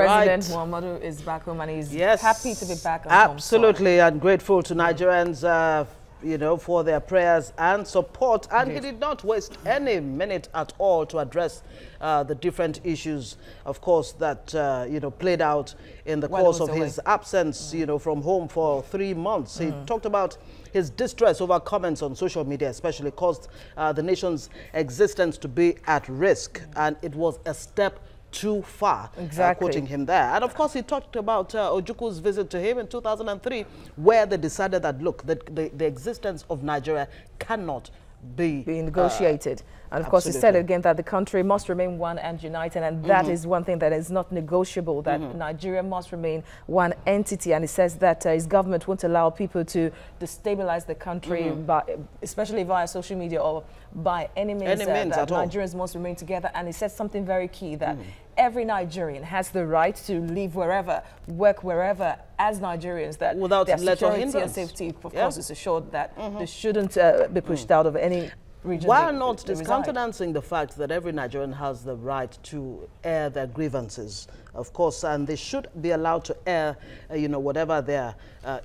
President Muhammadu is back home and he's happy to be back on absolutely, and grateful to Nigerians, you know, for their prayers and support. And he did not waste any minute at all to address the different issues, of course, that, you know, played out in the course of his absence, you know, from home for 3 months. He talked about his distress over comments on social media, especially caused the nation's existence to be at risk. And it was a step too far, quoting him there. And of course, he talked about Ojukwu's visit to him in 2003, where they decided that, look, the existence of Nigeria cannot be negotiated. And of course, he said again that the country must remain one and united, and that is one thing that is not negotiable, that Nigeria must remain one entity. And he says that his government won't allow people to destabilize the country, especially via social media or by any means that Nigerians must remain together. And he said something very key, that every Nigerian has the right to live wherever, work wherever as Nigerians, that without their security and safety, of course, is assured, that they shouldn't be pushed out of any region. While not discountenancing the fact that every Nigerian has the right to air their grievances, of course, and they should be allowed to air, you know, whatever their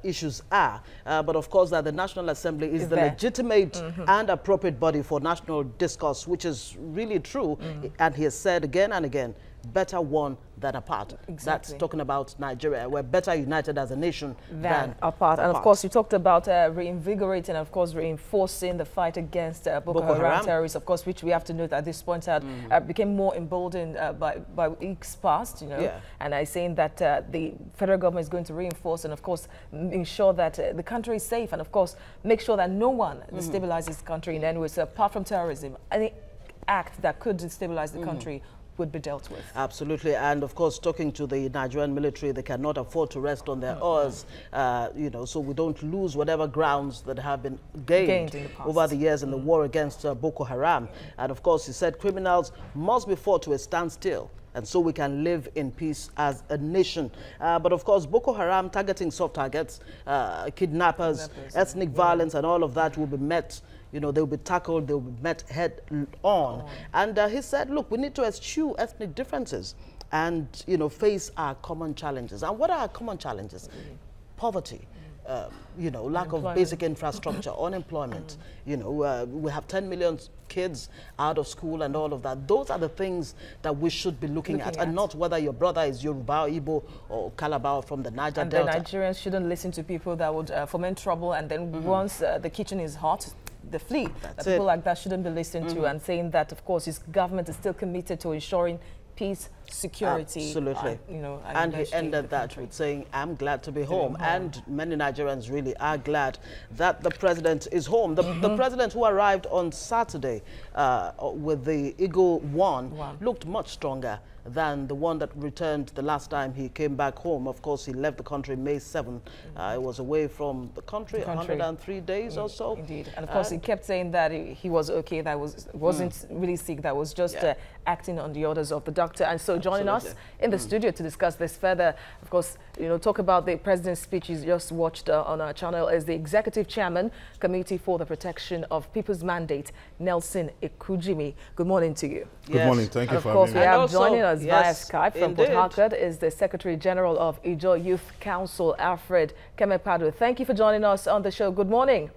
issues are. But of course, that the National Assembly is the legitimate and appropriate body for national discourse, which is really true. And he has said again and again, better one than apart. That's talking about Nigeria. We're better united as a nation than apart. And of course, you talked about reinvigorating, of course, reinforcing the fight against Boko Haram terrorists, of course, which we have to note at this point became more emboldened by weeks past, you know. And I'm saying that the federal government is going to reinforce and, of course, ensure that the country is safe and, of course, make sure that no one destabilizes the country in any way. So apart from terrorism, any act that could destabilize the country would be dealt with. Absolutely. And of course, talking to the Nigerian military, they cannot afford to rest on their oars, you know, so we don't lose whatever grounds that have been gained over the years in the war against Boko Haram. And of course, he said criminals must be fought to a standstill, and so we can live in peace as a nation. But of course, Boko Haram targeting soft targets, kidnappers, ethnic violence, and all of that will be met. You know, they'll be tackled, they'll be met head on. And he said, look, we need to eschew ethnic differences and, you know, face our common challenges. And what are our common challenges? Poverty. You know, lack of basic infrastructure, unemployment. You know, we have 10 million kids out of school and all of that. Those are the things that we should be looking at, and not whether your brother is Yoruba, Igbo, or Calabar from the Niger Delta. And the Nigerians shouldn't listen to people that would foment trouble, and then once the kitchen is hot, they flee. People like that shouldn't be listened to, and saying that, of course, his government is still committed to ensuring peace, security. Absolutely. You know, and he ended that with saying, I'm glad to be home. And many Nigerians really are glad that the president is home. The president who arrived on Saturday with the Eagle One looked much stronger than the one that returned the last time he came back home. Of course, he left the country May 7th. He was away from the country 103 days or so. Indeed. And of course, he kept saying that he was okay, that wasn't really sick, that was just acting on the orders of the doctor. And so joining us in the studio to discuss this further, of course, you know, talk about the president's speech you just watched on our channel, is the executive chairman, Committee for the Protection of People's Mandate, Nelson Ikujimi. Good morning to you. Good morning. Thank you for having me. Of course, we have joining us via Skype from Port Harcourt is the Secretary General of Ijaw Youth Council, Alfred Kemepadu. Thank you for joining us on the show. Good morning.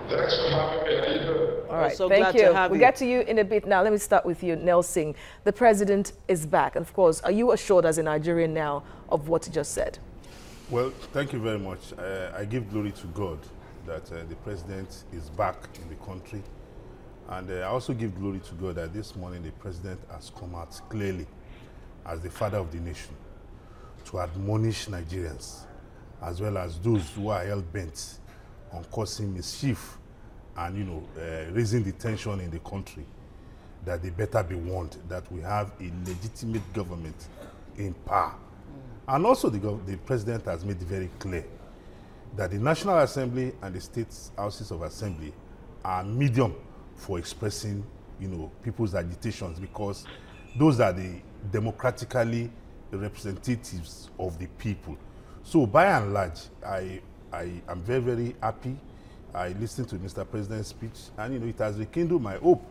Thanks for having me. How you doing? All right, so thank you. We'll get to you in a bit. Now, let me start with you, Nelson. The president is back. And of course, are you assured as a Nigerian now of what he just said? Well, thank you very much. I give glory to God that the president is back in the country. And I also give glory to God that this morning the president has come out clearly as the father of the nation to admonish Nigerians, as well as those who are hell-bent on causing mischief and, you know, raising the tension in the country, that they better be warned that we have a legitimate government in power. And also the president has made it very clear that the National Assembly and the state houses of assembly are medium for expressing, you know, people's agitations, because those are the democratically representatives of the people. So by and large, I am very, very happy. I listened to Mr. President's speech, and, you know, it has rekindled my hope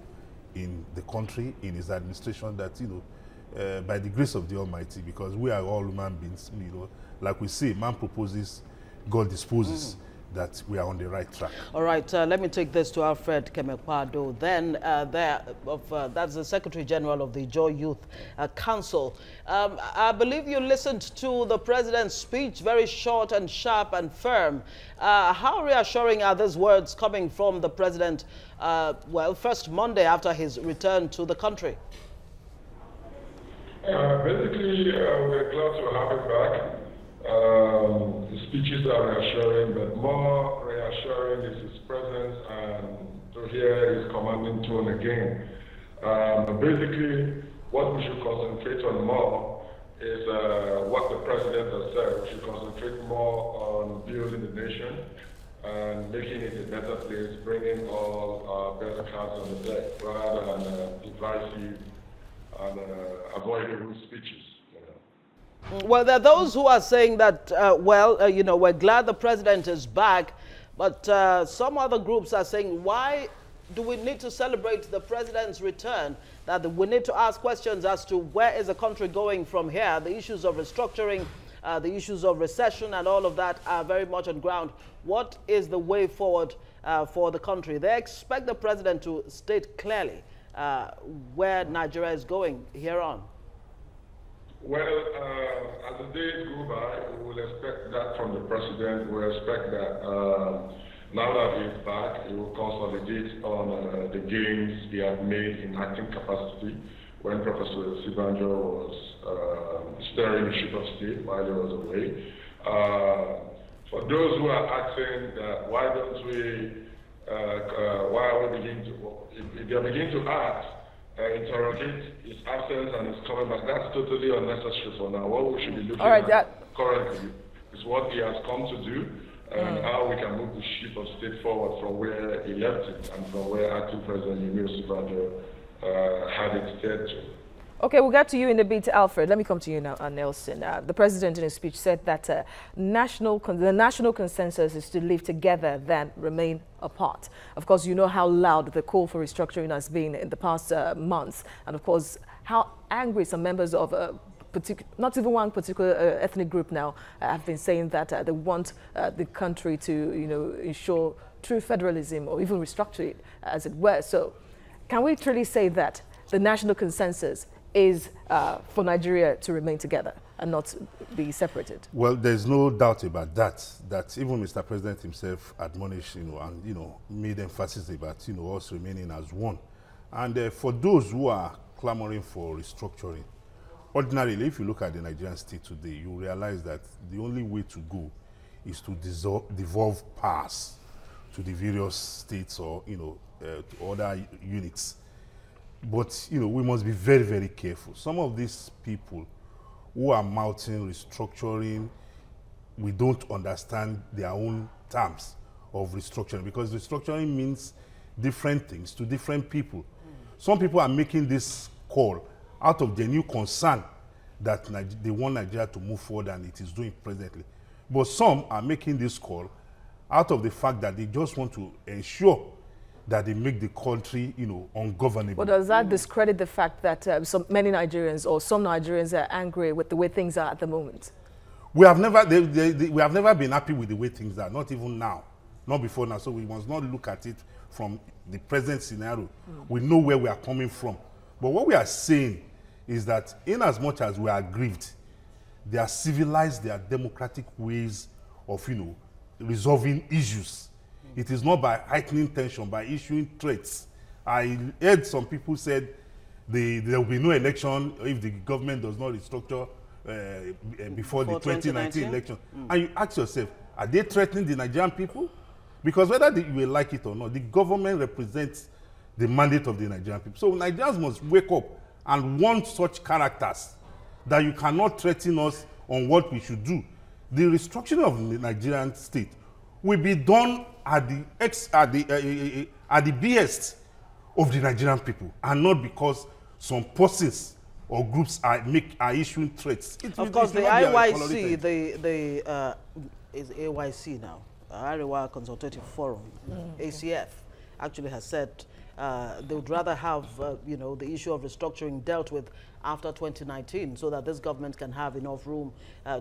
in the country, in his administration, that, you know, by the grace of the Almighty, because we are all human beings, you know, like we say, man proposes, God disposes, that we are on the right track. All right, let me take this to Alfred Kemekwado. Then that's the Secretary General of the Joy Youth Council. I believe you listened to the President's speech, very short and sharp and firm. How reassuring are these words coming from the President, well, first Monday after his return to the country? Basically, we're glad to have him back. The speeches are reassuring, but more reassuring is his presence and to hear his commanding tone again. Basically, what we should concentrate on more is what the President has said. We should concentrate more on building the nation and making it a better place, bringing all our best cards on the deck rather than divisive and avoidable speeches. Well, there are those who are saying that, you know, we're glad the President is back, but some other groups are saying, why do we need to celebrate the President's return? That we need to ask questions as to where is the country going from here. The issues of restructuring, the issues of recession and all of that are very much on ground. What is the way forward for the country? They expect the President to state clearly where Nigeria is going here on. Well, as the days go by, we will expect that from the President. We expect that now that he's back, he will consolidate on the gains he had made in acting capacity when Professor Sibanjo was steering the ship of state while he was away. For those who are asking that, why don't we, why are we beginning to, if they begin to ask, interrogate his absence and his coming back, that's totally unnecessary for now. What we should be looking at currently is what he has come to do and how we can move the ship of state forward from where he left it and from where acting President Yemi Osinbajo had it steered to. Okay, we'll get to you in a bit, Alfred. Let me come to you now, Nelson. The President in his speech said that the national consensus is to live together than remain apart. Of course, you know how loud the call for restructuring has been in the past months. And of course, how angry some members of not even one particular ethnic group now have been saying that they want the country to, you know, ensure true federalism or even restructure it, as it were. So can we truly say that the national consensus is for Nigeria to remain together and not be separated? Well, there's no doubt about that, that even Mr. President himself admonished, you know, and, you know, made emphasis about, you know, us remaining as one. And for those who are clamoring for restructuring, ordinarily, if you look at the Nigerian state today, you realize that the only way to go is to devolve powers to the various states or, you know, to other units. But, you know, we must be very, very careful. Some of these people who are mouthing restructuring, we don't understand their own terms of restructuring, because restructuring means different things to different people. Some people are making this call out of genuine concern that they want Nigeria to move forward, and it is doing presently. But some are making this call out of the fact that they just want to ensure that they make the country, you know, ungovernable. But does that discredit the fact that many Nigerians or some Nigerians are angry with the way things are at the moment? We have never been happy with the way things are, not even now, not before now. So we must not look at it from the present scenario. We know where we are coming from. But what we are saying is that in as much as we are aggrieved, they are civilized, they are democratic ways of, you know, resolving issues. It is not by heightening tension, by issuing threats. I heard some people said there will be no election if the government does not restructure before the 2019 election. And you ask yourself, are they threatening the Nigerian people? Because whether you will like it or not, the government represents the mandate of the Nigerian people. So Nigerians must wake up and want such characters that you cannot threaten us on what we should do. The restructuring of the Nigerian state will be done at the behest of the Nigerian people, and not because some persons or groups are issuing threats. Of course, the IYC, is AYC now, Arewa Consultative Forum, ACF, actually has said they would rather have, you know, the issue of restructuring dealt with after 2019 so that this government can have enough room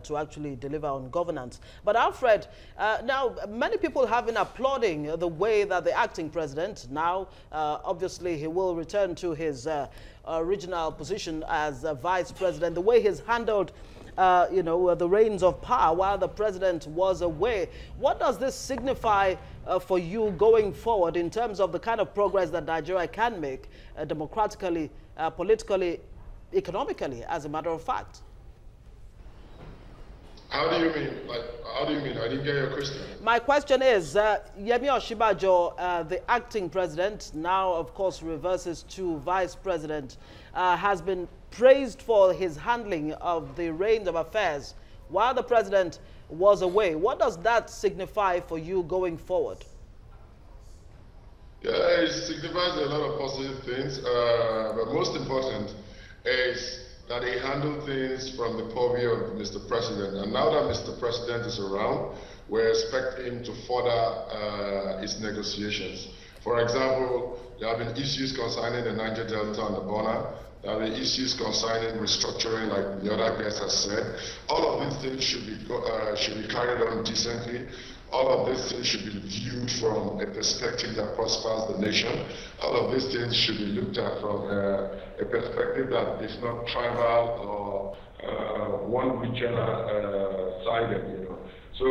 to actually deliver on governance. But Alfred, now many people have been applauding the way that the acting president, now obviously he will return to his original position as vice president, the way he's handled you know, the reins of power while the president was away. What does this signify for you going forward in terms of the kind of progress that Nigeria can make democratically, politically, economically, as a matter of fact? How do you mean? Like, how do you mean? I didn't get your question. My question is, Yemi Osinbajo, the acting president, now of course reverses to vice president, has been praised for his handling of the reins of affairs while the president was away. What does that signify for you going forward? Yeah, it signifies a lot of positive things, but most important is that he handled things from the purview of Mr. President. And now that Mr. President is around, we expect him to further his negotiations. For example, there have been issues concerning the Niger Delta and the Bona. There have been issues concerning restructuring, like the other guest has said. All of these things should be carried on decently. All of these things should be viewed from a perspective that prospers the nation. All of these things should be looked at from a perspective that is not tribal or one regional sided, you know. So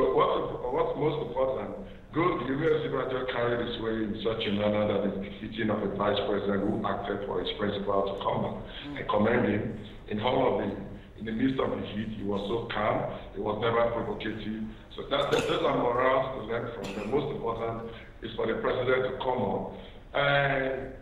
what's most important, Yemi Osinbajo carried his way in such a manner that is befitting of a vice president who acted for his principles to come back. I commend him in all of in the midst of the heat. He was so calm. He was never provocative. So those are morals to learn from. The most important is for the president to come on and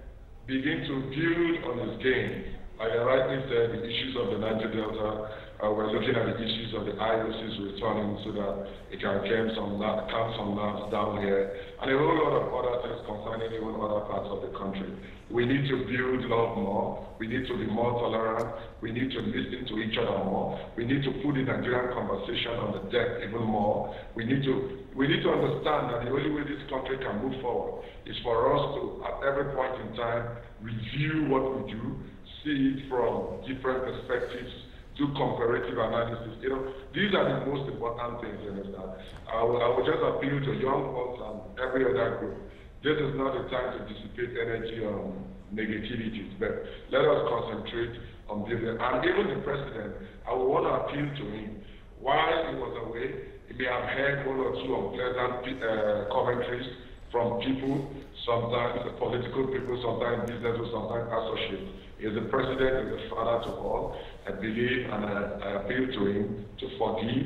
begin to build on his game. Like I rightly said, the issues of the Niger Delta, we're looking at the issues of the IOCs returning so that it can calm some nerves down here, and a whole lot of other things concerning even other parts of the country. We need to build love more. We need to be more tolerant. We need to listen to each other more. We need to put the Nigerian conversation on the deck even more. We need to understand that the only way this country can move forward is for us to, at every point in time, review what we do, see it from different perspectives, do comparative analysis. You know, these are the most important things, you understand. I will just appeal to young ones and every other group. This is not the time to dissipate energy on negativities, but let us concentrate on business. And even the president, I would want to appeal to him. While he was away, he may have heard one or two unpleasant commentaries from people, sometimes political people, sometimes business, sometimes associates. He is the president, he is the father to all. I believe and I appeal to him to forgive,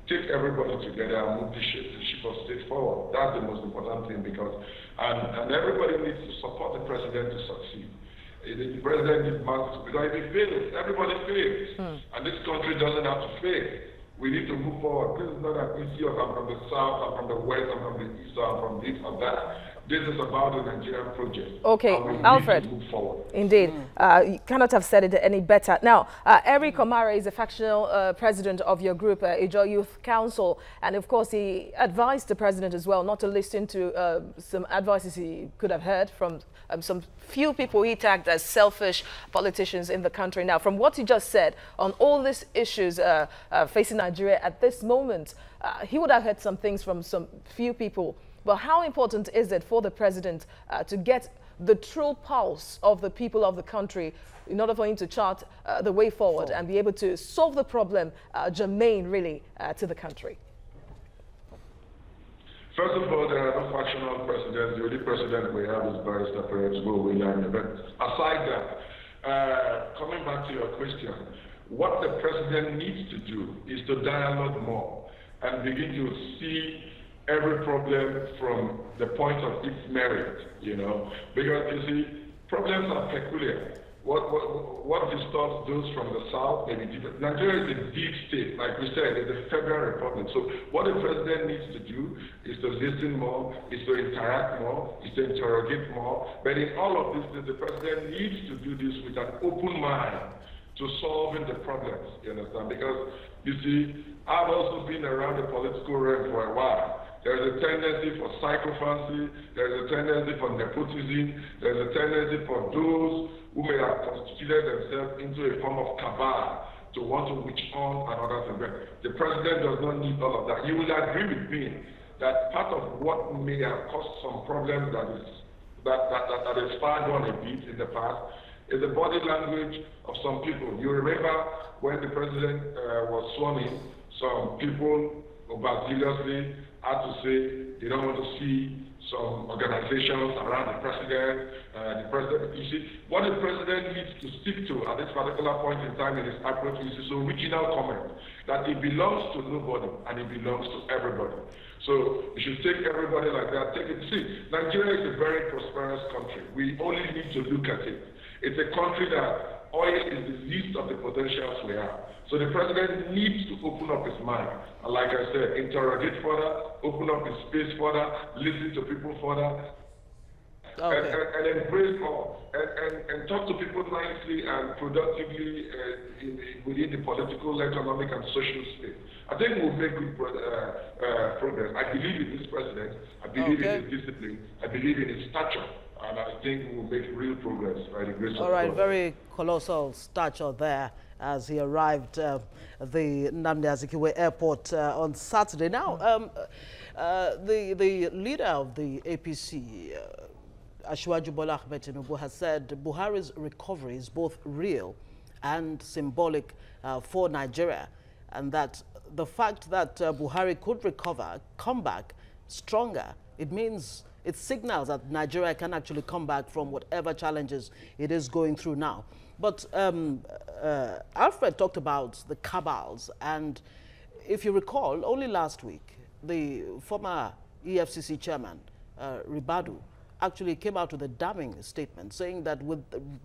take everybody together and move the ship of state forward. That's the most important thing, because and everybody needs to support the president to succeed. The president needs masses, because if he fails, everybody fails. And this country doesn't have to fail. We need to move forward. This is not an issue of I'm from the south, I'm from the west, I'm from the east, I'm from this or that. This is about the Nigerian project. Okay, Alfred. Indeed, you cannot have said it any better. Now, Eric Omare is a factional president of your group, Ijo Youth Council, and of course he advised the president as well not to listen to some advices he could have heard from some few people he tagged as selfish politicians in the country. Now, from what he just said on all these issues facing Nigeria at this moment, he would have heard some things from some few people. But how important is it for the president to get the true pulse of the people of the country in order for him to chart the way forward and be able to solve the problem germane, really, to the country? First of all, there are no factional presidents. The only president we have is Barrister Perez William. But aside that, coming back to your question, what the president needs to do is to dialogue more and begin to see every problem from the point of its merit, you know, because you see, problems are peculiar. What disturbs those from the south may be different. Nigeria is a deep state, like we said, it's a federal republic. So what the president needs to do is to listen more, is to interact more, is to interrogate more. But in all of this, the president needs to do this with an open mind to solving the problems, you understand? Because, you see, I've also been around the political realm for a while. There's a tendency for sycophancy, there's a tendency for nepotism, there's a tendency for those who may have constituted themselves into a form of cabal to want to witch on another thing. The president does not need all of that. You will agree with me that part of what may have caused some problems that is far gone a bit in the past is the body language of some people. You remember when the president was sworn in, some people overzealously had to say they don't want to see some organizations around the president. You see, what the president needs to stick to at this particular point in time in his approach is his original comment that it belongs to nobody and it belongs to everybody. So you should take everybody like that. Take it. See, Nigeria is a very prosperous country. We only need to look at it. It's a country that oil is the least of the potentials we have. So the president needs to open up his mind. And like I said, interrogate further, open up his space further, listen to people further, and embrace more, and talk to people nicely and productively within the political, economic, and social space. I think we'll make good progress. I believe in this president. I believe in his discipline. I believe in his stature. And I think we'll make real progress by the grace of God. All right, very colossal stature there as he arrived at the Nnamdi Azikiwe Airport on Saturday. Now, the leader of the APC, Asiwaju Bola Ahmed Tinubu, has said Buhari's recovery is both real and symbolic for Nigeria, and that the fact that Buhari could recover, come back stronger, it signals that Nigeria can actually come back from whatever challenges it is going through now. But Alfred talked about the cabals, and if you recall, only last week, the former EFCC chairman, Ribadu, actually came out with a damning statement saying that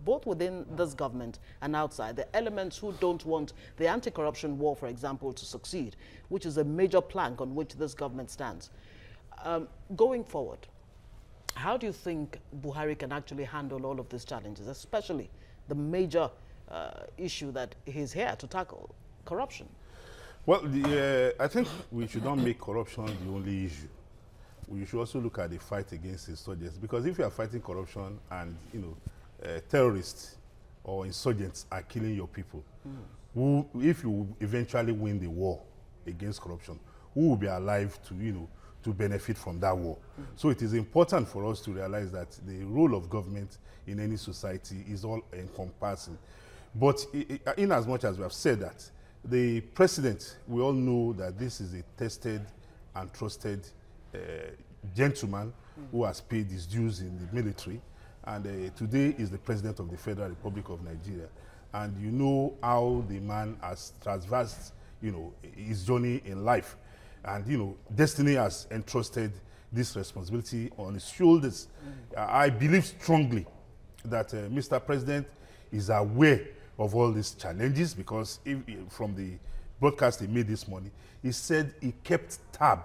both within this government and outside, the elements who don't want the anti-corruption war, for example, to succeed, which is a major plank on which this government stands. Going forward, how do you think Buhari can actually handle all of these challenges, especially the major issue that he's here to tackle, corruption? Well, I think we should not make corruption the only issue. We should also look at the fight against insurgents, because if you are fighting corruption and terrorists or insurgents are killing your people, if you eventually win the war against corruption, who will be alive to benefit from that war? So it is important for us to realize that the role of government in any society is all encompassing. But in as much as we have said that, the president, we all know that this is a tested and trusted gentleman who has paid his dues in the military, and today is the president of the Federal Republic of Nigeria. And you know how the man has traversed, his journey in life. And, destiny has entrusted this responsibility on his shoulders. I believe strongly that Mr. President is aware of all these challenges, because from the broadcast he made this morning, he said he kept tab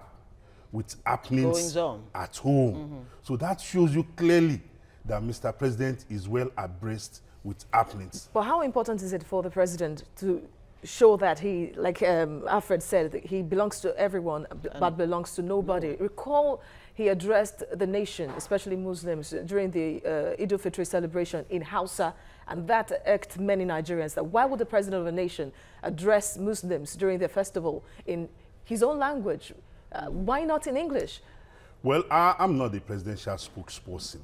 with happenings at home. So that shows you clearly that Mr. President is well abreast with happenings. But how important is it for the president to show that he, like Alfred said, that he belongs to everyone but belongs to nobody? Recall he addressed the nation, especially Muslims, during the Eid al-Fitr celebration in Hausa, and that irked many Nigerians. That why would the president of a nation address Muslims during their festival in his own language? Why not in English? Well, I'm not the presidential spokesperson,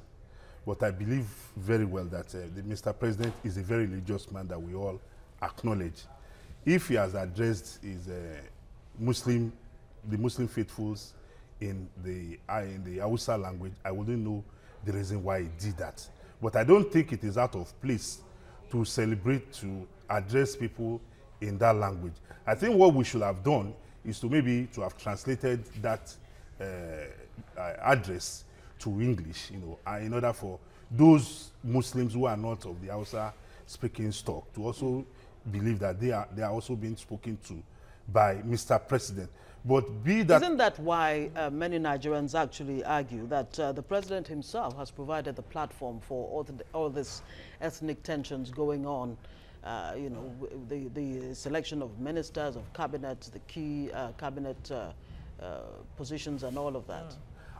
but I believe very well that Mr. President is a very religious man that we all acknowledge. If he has addressed the Muslim faithfuls in the Hausa language, I wouldn't know the reason why he did that. But I don't think it is out of place to celebrate, to address people in that language. I think what we should have done is to have translated that address to English, in order for those Muslims who are not of the Hausa speaking stock to also believe that they are also being spoken to by Mr. President. But isn't that why many Nigerians actually argue that the president himself has provided the platform for all this ethnic tensions going on? The selection of ministers, of cabinet, the key cabinet positions and all of that?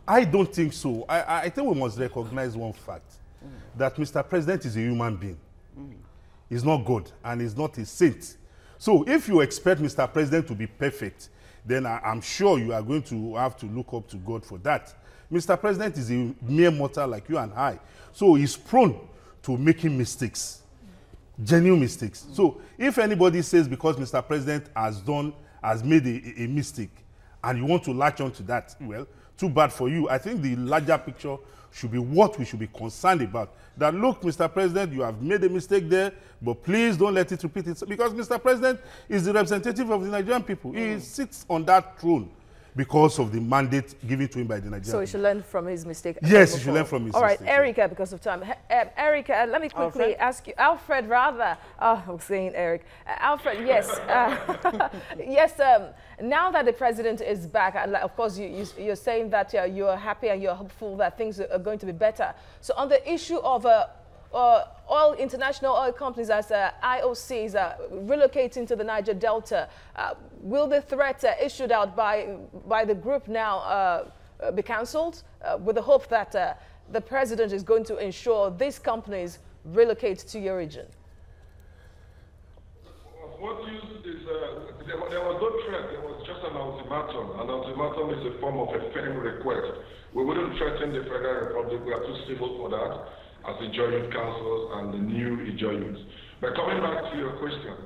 I don't think so. I think we must recognize one fact, that Mr. President is a human being. He's not God, and he's not a saint. So if you expect Mr. President to be perfect, then I'm sure you are going to have to look up to God for that. Mr. President is a mere mortal like you and I. So he's prone to making mistakes, genuine mistakes. So if anybody says because Mr. President has made a mistake and you want to latch on to that, well, too bad for you. I think the larger picture should be what we should be concerned about. That, look, Mr. President, you have made a mistake there, but please don't let it repeat itself. Because Mr. President is the representative of the Nigerian people. He sits on that throne because of the mandate given to him by the Nigerian people. So he should learn from his mistake. Yes, he should learn from his mistake. All right, Erica, because of time. Erica, let me quickly ask you, Alfred, rather. Oh, I was saying Eric. Alfred, yes. Yes, now that the president is back, and of course you're saying that you're happy and you're hopeful that things are going to be better. So on the issue of international oil companies as IOCs relocating to the Niger Delta, will the threat issued out by the group now be cancelled with the hope that the president is going to ensure these companies relocate to your region? What use is, there was no threat, there was just an ultimatum. An ultimatum is a form of a firm request. We wouldn't threaten the Federal Republic, we are too civil for that, as the Joint Councils and the new Joints. But coming back to your question,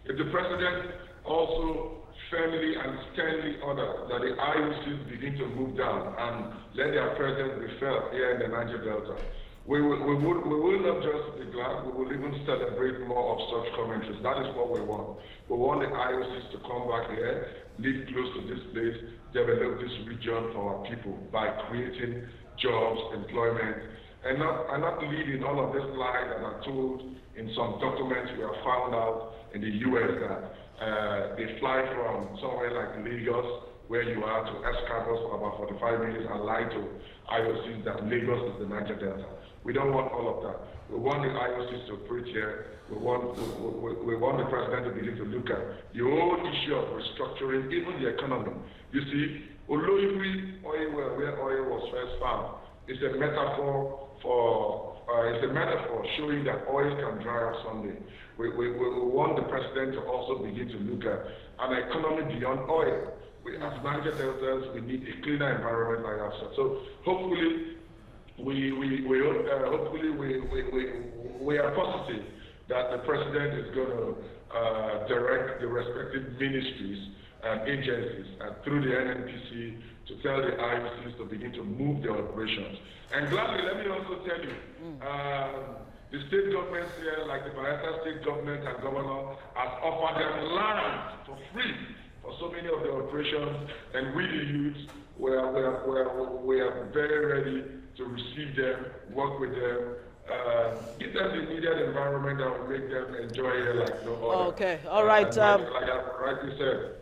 if the President also firmly and sternly ordered that the IOCs begin to move down and let their presence be felt here in the Niger Delta, we will not just be glad, we will even celebrate more of such commentaries. That is what we want. We want the IOCs to come back here, live close to this place, develop this region for our people by creating jobs, employment, and not leading all of this lies that are told in some documents we have found out in the US that they fly from somewhere like Lagos, where you are, to Escravos for about 45 minutes and lie to IOCs that Lagos is the Niger Delta. We don't want all of that. We want the IOCs to operate here. We want the president to begin to look at the whole issue of restructuring, even the economy. You see, Oloibri oil well, where oil was first found, is a metaphor for showing that oil can dry up someday. We want the president to also begin to look at an economy beyond oil. As Niger Deltas, we need a cleaner environment like ourselves. So hopefully, we are positive that the president is going to direct the respective ministries and agencies and through the NNPC to tell the IOCs to begin to move their operations. And gladly, let me also tell you, the state governments here, like the Bayelsa state government and governor, has offered them land for free for so many of the operations, and we the youth, we are very ready to receive them, work with them, give them the immediate environment that will make them enjoy it like no other. Okay, all right. Like I rightly said.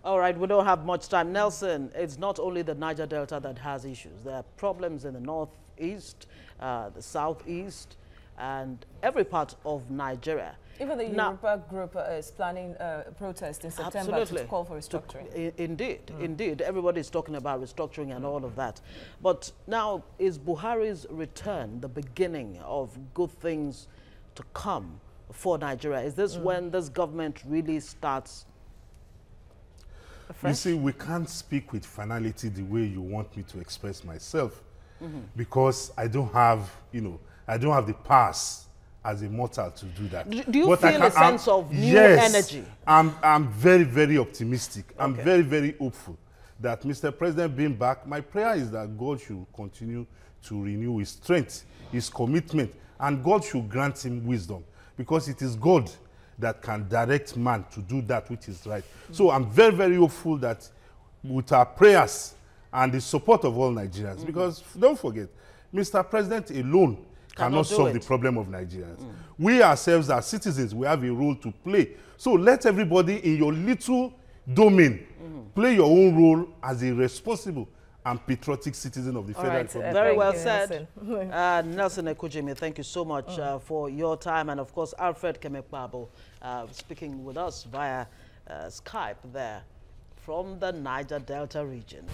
All right, we don't have much time. Nelson, it's not only the Niger Delta that has issues. There are problems in the northeast, the southeast, and every part of Nigeria. Even the Yoruba group is planning a protest in September to call for restructuring. Indeed, indeed. Everybody is talking about restructuring and all of that. But now, is Buhari's return the beginning of good things to come for Nigeria? Is this when this government really starts? You see, we can't speak with finality the way you want me to express myself, because I don't have, I don't have the pass as a mortal to do that. Do you feel a sense of new energy? I'm very, very optimistic. I'm very, very hopeful that Mr. President being back, my prayer is that God should continue to renew his strength, his commitment, and God should grant him wisdom, because it is God that can direct man to do that which is right. So I'm very, very hopeful that with our prayers and the support of all Nigerians, because don't forget, Mr. President alone cannot solve the problem of Nigerians. We ourselves as citizens, we have a role to play. So let everybody in your little domain play your own role as a responsible and patriotic citizen of the Federal Republic. Very well said. Nelson Ekujimi, thank you so much for your time. And of course, Alfred Kemekbabo speaking with us via Skype there from the Niger Delta region.